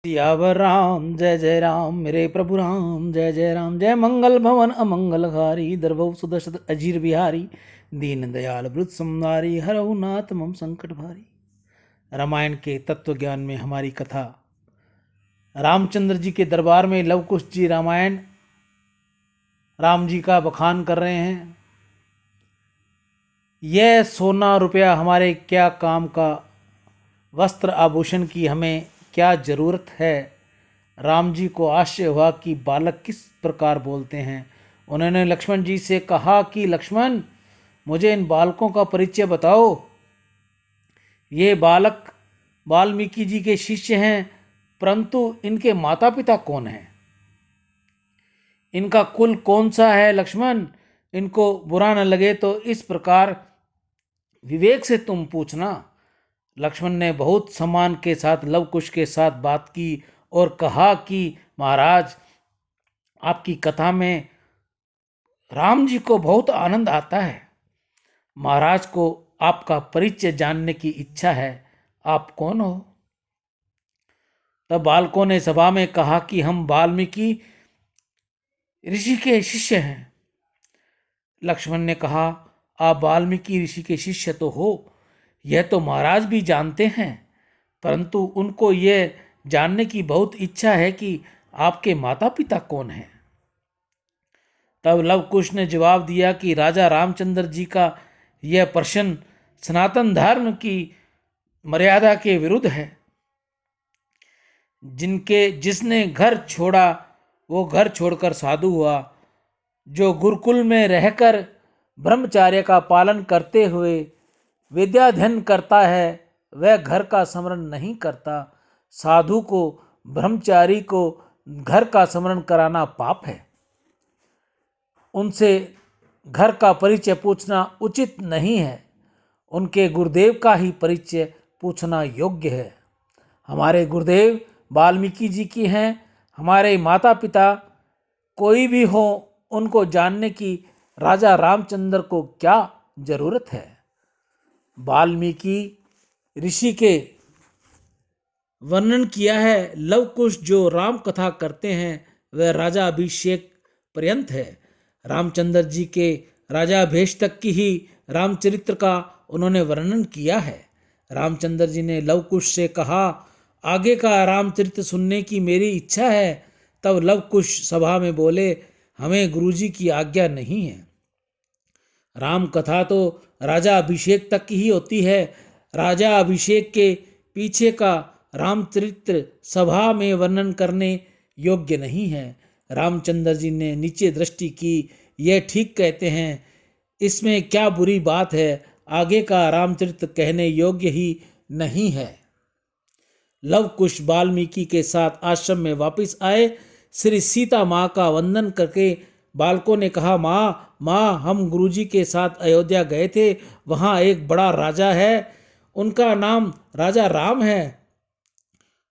सियावर राम जय जय राम मेरे प्रभु राम जय जय राम। जय मंगल भवन अमंगलहारी दरभौ सुदर्शन अजीर बिहारी दीन दयाल वृत संहारी हरहु नाथ मम संकट भारी। रामायण के तत्व ज्ञान में हमारी कथा। रामचंद्र जी के दरबार में लव कुश जी रामायण राम जी का बखान कर रहे हैं। यह सोना रुपया हमारे क्या काम का, वस्त्र आभूषण की हमें क्या ज़रूरत है। राम जी को आश्चर्य हुआ कि बालक किस प्रकार बोलते हैं। उन्होंने लक्ष्मण जी से कहा कि लक्ष्मण, मुझे इन बालकों का परिचय बताओ। ये बालक वाल्मीकि जी के शिष्य हैं, परंतु इनके माता पिता कौन हैं, इनका कुल कौन सा है। लक्ष्मण, इनको बुरा न लगे तो इस प्रकार विवेक से तुम पूछना। लक्ष्मण ने बहुत सम्मान के साथ लव कुश के साथ बात की और कहा कि महाराज, आपकी कथा में राम जी को बहुत आनंद आता है। महाराज को आपका परिचय जानने की इच्छा है। आप कौन हो। तब बालकों ने सभा में कहा कि हम वाल्मीकि ऋषि के शिष्य हैं। लक्ष्मण ने कहा, आप वाल्मीकि ऋषि के शिष्य तो हो, यह तो महाराज भी जानते हैं, परंतु उनको यह जानने की बहुत इच्छा है कि आपके माता पिता कौन हैं। तब लव कुश ने जवाब दिया कि राजा रामचंद्र जी का यह प्रश्न सनातन धर्म की मर्यादा के विरुद्ध है। जिसने घर छोड़ा वो घर छोड़कर साधु हुआ। जो गुरुकुल में रहकर ब्रह्मचार्य का पालन करते हुए विद्याध्ययन करता है, वह घर का स्मरण नहीं करता। साधु को, ब्रह्मचारी को घर का स्मरण कराना पाप है। उनसे घर का परिचय पूछना उचित नहीं है। उनके गुरुदेव का ही परिचय पूछना योग्य है। हमारे गुरुदेव वाल्मीकि जी की हैं। हमारे माता पिता कोई भी हो, उनको जानने की राजा रामचंद्र को क्या जरूरत है। वाल्मीकि ऋषि के वर्णन किया है। लव कुश जो राम कथा करते हैं वह राजा अभिषेक पर्यंत है। रामचंद्र जी के राजाभिषेक तक की ही रामचरित्र का उन्होंने वर्णन किया है। रामचंद्र जी ने लव कुश से कहा, आगे का रामचरित्र सुनने की मेरी इच्छा है। तब लव कुश सभा में बोले, हमें गुरुजी की आज्ञा नहीं है। राम कथा तो राजा अभिषेक तक की ही होती है। राजा अभिषेक के पीछे का रामचरित्र सभा में वर्णन करने योग्य नहीं है। रामचंद्र जी ने नीचे दृष्टि की। यह ठीक कहते हैं, इसमें क्या बुरी बात है। आगे का रामचरित्र कहने योग्य ही नहीं है। लव कुश वाल्मीकि के साथ आश्रम में वापस आए। श्री सीता माँ का वंदन करके बालकों ने कहा, माँ, हम गुरुजी के साथ अयोध्या गए थे। वहाँ एक बड़ा राजा है, उनका नाम राजा राम है।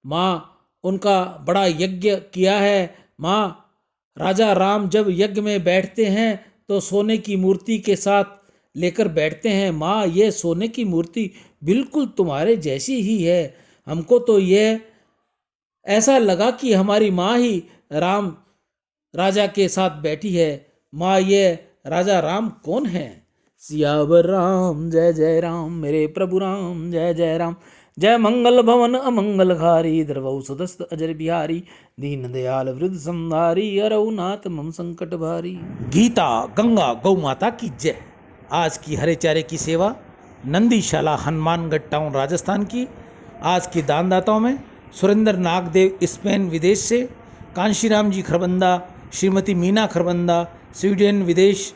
माँ, उनका बड़ा यज्ञ किया है। माँ, राजा राम जब यज्ञ में बैठते हैं तो सोने की मूर्ति के साथ लेकर बैठते हैं। माँ, ये सोने की मूर्ति बिल्कुल तुम्हारे जैसी ही है। हमको तो यह ऐसा लगा कि हमारी माँ ही राम राजा के साथ बैठी है। माँ, ये राजा राम कौन है। सियावर राम जय जय राम मेरे प्रभु राम जय जय राम। जय मंगल भवन अमंगलहारी दरभौ सुदस्त अजर बिहारी दीन दयाल वृद्ध संहारी हरहु नाथ मम संकट भारी। गीता गंगा गौ माता की जय। आज की हरे चारे की सेवा नंदीशाला हनुमानगढ़ टाउन राजस्थान की। आज के दानदाताओं में सुरेंद्र नागदेव स्पेन विदेश से, कांशीराम जी खरबंदा, श्रीमती मीना खरबंदा स्वीडन विदेश,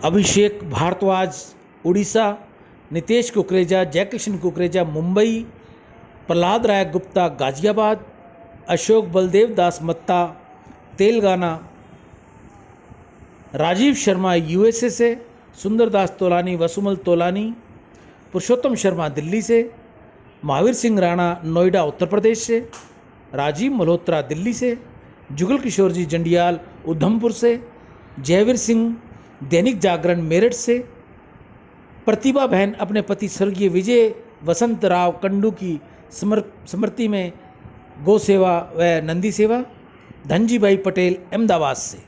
अभिषेक भारद्वाज उड़ीसा, नितेश कुकरेजा, जयकृष्ण कुकरेजा मुंबई, प्रहलाद राय गुप्ता गाजियाबाद, अशोक बलदेव दास मत्ता तेलंगाना, राजीव शर्मा यूएसए से, सुंदरदास तोलानी वसुमल तोलानी, पुरुषोत्तम शर्मा दिल्ली से, महावीर सिंह राणा नोएडा उत्तर प्रदेश से, राजीव मल्होत्रा दिल्ली से, जुगल किशोर जी जंडियाल उधमपुर से, जयवीर सिंह दैनिक जागरण मेरठ से, प्रतिभा बहन अपने पति स्वर्गीय विजय वसंत राव कंडू की स्मृति में गौ सेवा व नंदी सेवा, धनजी भाई पटेल अहमदाबाद से।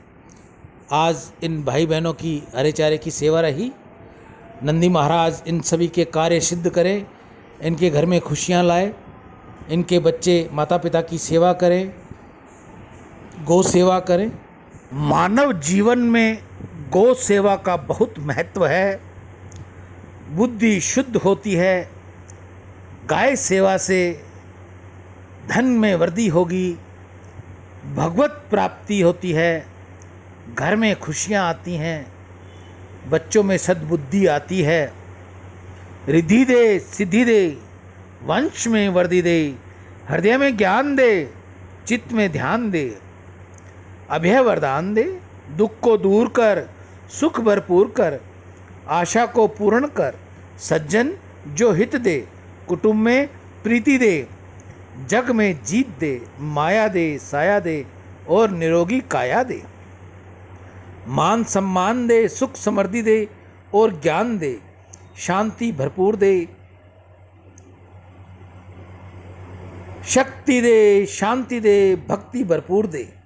आज इन भाई बहनों की हरे चारे की सेवा रही। नंदी महाराज इन सभी के कार्य सिद्ध करें, इनके घर में खुशियाँ लाए, इनके बच्चे माता पिता की सेवा करें, गौ सेवा करें। मानव जीवन में गौ सेवा का बहुत महत्व है। बुद्धि शुद्ध होती है। गाय सेवा से धन में वृद्धि होगी, भगवत प्राप्ति होती है, घर में खुशियाँ आती हैं, बच्चों में सद्बुद्धि आती है। रिद्धि दे, सिद्धि दे, वंश में वृद्धि दे, हृदय में ज्ञान दे, चित्त में ध्यान दे, अभय वरदान दे, दुख को दूर कर, सुख भरपूर कर, आशा को पूर्ण कर, सज्जन जो हित दे, कुटुंब में प्रीति दे, जग में जीत दे, माया दे, साया दे और निरोगी काया दे, मान सम्मान दे, सुख समृद्धि दे और ज्ञान दे, शांति भरपूर दे, शक्ति दे, शांति दे, भक्ति भरपूर दे।